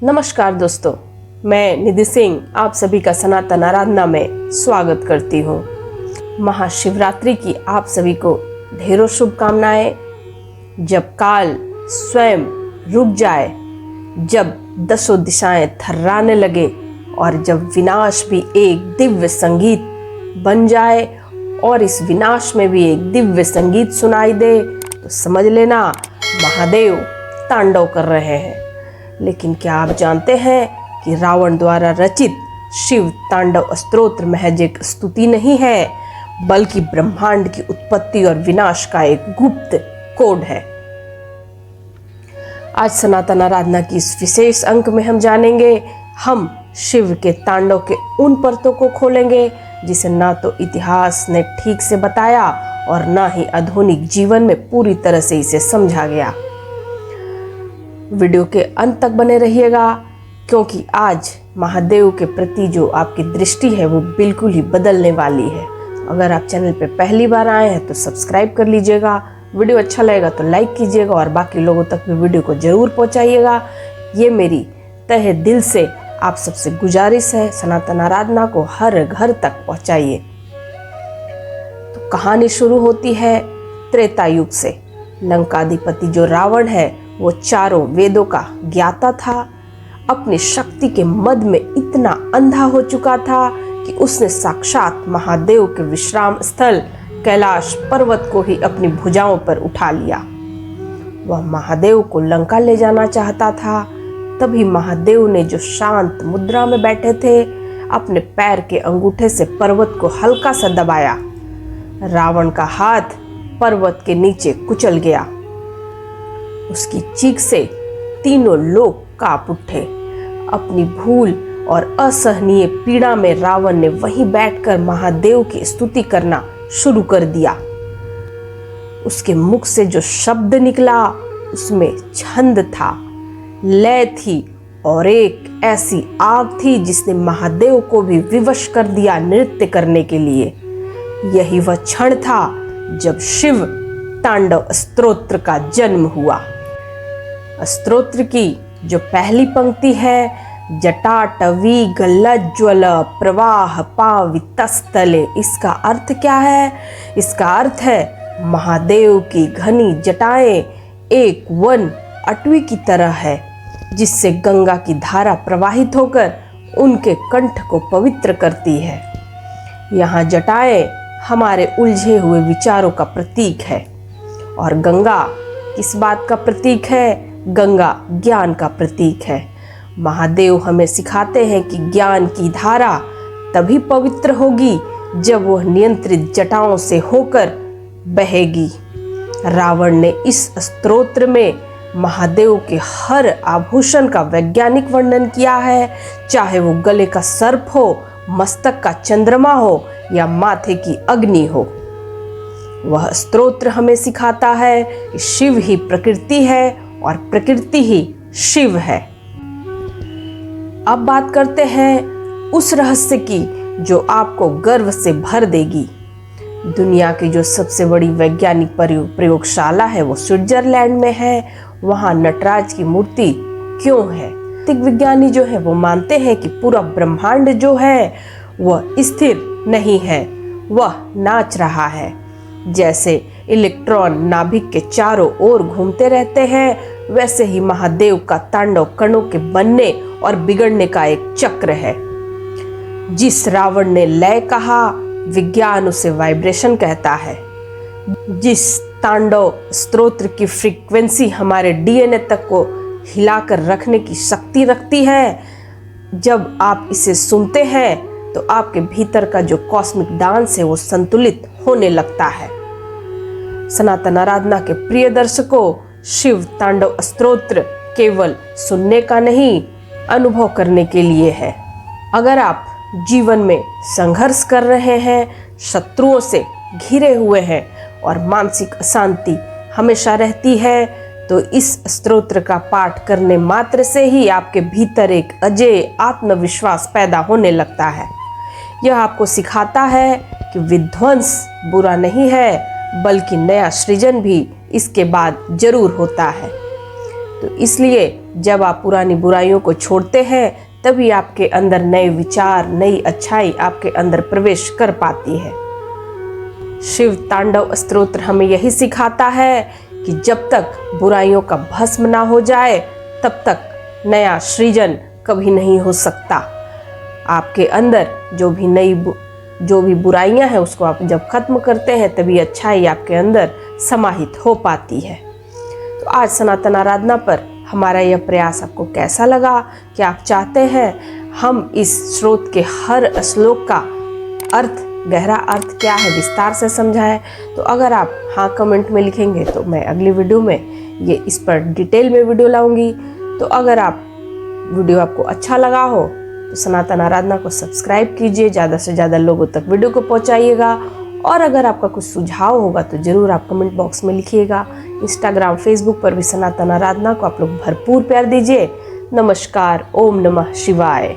नमस्कार दोस्तों, मैं निधि सिंह आप सभी का सनातन आराधना में स्वागत करती हूँ। महाशिवरात्रि की आप सभी को ढेरों शुभकामनाएं। जब काल स्वयं रुक जाए, जब दसों दिशाएं थर्राने लगे और जब विनाश भी एक दिव्य संगीत बन जाए और इस विनाश में भी एक दिव्य संगीत सुनाई दे, तो समझ लेना महादेव तांडव कर रहे हैं। लेकिन क्या आप जानते हैं कि रावण द्वारा रचित शिव तांडव स्तोत्र महज एक स्तुति नहीं है, बल्कि ब्रह्मांड की उत्पत्ति और विनाश का एक गुप्त कोड है। आज सनातन आराधना की इस विशेष अंक में हम जानेंगे, हम शिव के तांडव के उन परतों को खोलेंगे जिसे ना तो इतिहास ने ठीक से बताया और ना ही आधुनिक जीवन में पूरी तरह से इसे समझा गया। वीडियो के अंत तक बने रहिएगा, क्योंकि आज महादेव के प्रति जो आपकी दृष्टि है वो बिल्कुल ही बदलने वाली है। अगर आप चैनल पे पहली बार आए हैं तो सब्सक्राइब कर लीजिएगा, वीडियो अच्छा लगेगा तो लाइक कीजिएगा और बाकी लोगों तक भी वीडियो को जरूर पहुंचाइएगा। ये मेरी तहे दिल से आप सबसे गुजारिश है, सनातन आराधना को हर घर तक पहुंचाइए। तो कहानी शुरू होती है त्रेता युग से। लंकाधिपति जो रावण है वो चारों वेदों का ज्ञाता था। अपनी शक्ति के मद में इतना अंधा हो चुका था कि उसने साक्षात महादेव के विश्राम स्थल कैलाश पर्वत को ही अपनी भुजाओं पर उठा लिया। वह महादेव को लंका ले जाना चाहता था। तभी महादेव ने जो शांत मुद्रा में बैठे थे, अपने पैर के अंगूठे से पर्वत को हल्का सा दबाया। रावण का हाथ पर्वत के नीचे कुचल गया। उसकी चीख से तीनों लोग कांप उठे। अपनी भूल और असहनीय पीड़ा में रावण ने वहीं बैठकर महादेव की स्तुति करना शुरू कर दिया। उसके मुख से जो शब्द निकला उसमें छंद था, लय थी और एक ऐसी आग थी जिसने महादेव को भी विवश कर दिया नृत्य करने के लिए। यही वह क्षण था जब शिव तांडव स्तोत्र का जन्म हुआ। स्तोत्र की जो पहली पंक्ति है, जटाटवी गलज्ज्वल प्रवाह पावितस्थले, इसका अर्थ क्या है? इसका अर्थ है महादेव की घनी जटाएं एक वन अटवी की तरह है, जिससे गंगा की धारा प्रवाहित होकर उनके कंठ को पवित्र करती है। यहाँ जटाएं हमारे उलझे हुए विचारों का प्रतीक है और गंगा किस बात का प्रतीक है? गंगा ज्ञान का प्रतीक है। महादेव हमें सिखाते हैं कि ज्ञान की धारा तभी पवित्र होगी जब वह नियंत्रित जटाओं से होकर बहेगी। रावण ने इस स्तोत्र में महादेव के हर आभूषण का वैज्ञानिक वर्णन किया है, चाहे वो गले का सर्प हो, मस्तक का चंद्रमा हो या माथे की अग्नि हो। वह स्तोत्र हमें सिखाता है कि शिव ही प्रकृति है और प्रकृति ही शिव है। अब बात करते हैं उस रहस्य की जो आपको गर्व से भर देगी। दुनिया की जो सबसे बड़ी वैज्ञानिक प्रयोगशाला है वो स्विट्जरलैंड में है। वहाँ नटराज की मूर्ति क्यों है? विज्ञानी जो है वो मानते हैं कि पूरा ब्रह्मांड जो है वह स्थिर नहीं है, वह नाच रहा है। जैसे इलेक्ट्रॉन नाभिक के चारों ओर घूमते रहते हैं, वैसे ही महादेव का तांडव कणों के बनने और बिगड़ने का एक चक्र है। जिस रावण ने लय कहा, विज्ञान उसे वाइब्रेशन कहता है। जिस तांडव स्तोत्र की फ्रीक्वेंसी हमारे डीएनए तक को हिलाकर रखने की शक्ति रखती है, जब आप इसे सुनते हैं तो आपके भीतर का जो कॉस्मिक डांस है वो संतुलित होने लगता है। सनातन आराधना के प्रिय दर्शकों, शिव तांडव स्तोत्र केवल सुनने का नहीं, अनुभव करने के लिए है। अगर आप जीवन में संघर्ष कर रहे हैं, शत्रुओं से घिरे हुए हैं और मानसिक अशांति हमेशा रहती है, तो इस स्तोत्र का पाठ करने मात्र से ही आपके भीतर एक अजेय आत्मविश्वास पैदा होने लगता है। यह आपको सिखाता है कि विध्वंस बुरा नहीं है, बल्कि नया सृजन भी इसके बाद जरूर होता है। तो इसलिए जब आप पुरानी बुराइयों को छोड़ते हैं तभी आपके अंदर नए विचार, नई अच्छाई आपके अंदर प्रवेश कर पाती है। शिव तांडव स्तोत्र हमें यही सिखाता है कि जब तक बुराइयों का भस्म ना हो जाए तब तक नया सृजन कभी नहीं हो सकता। आपके अंदर जो भी बुराइयां हैं उसको आप जब खत्म करते हैं तभी अच्छाई आपके अंदर समाहित हो पाती है। तो आज सनातन आराधना पर हमारा यह प्रयास आपको कैसा लगा? कि आप चाहते हैं हम इस स्रोत के हर श्लोक का अर्थ, गहरा अर्थ क्या है, विस्तार से समझाएं? तो अगर आप हाँ कमेंट में लिखेंगे तो मैं अगली वीडियो में इस पर डिटेल में वीडियो लाऊंगी। तो अगर वीडियो आपको अच्छा लगा हो तो सनातन आराधना को सब्सक्राइब कीजिए, ज़्यादा से ज़्यादा लोगों तक वीडियो को पहुंचाइएगा। और अगर आपका कुछ सुझाव होगा तो ज़रूर आप कमेंट बॉक्स में लिखिएगा। इंस्टाग्राम, फेसबुक पर भी सनातन आराधना को आप लोग भरपूर प्यार दीजिए। नमस्कार। ओम नमः शिवाय।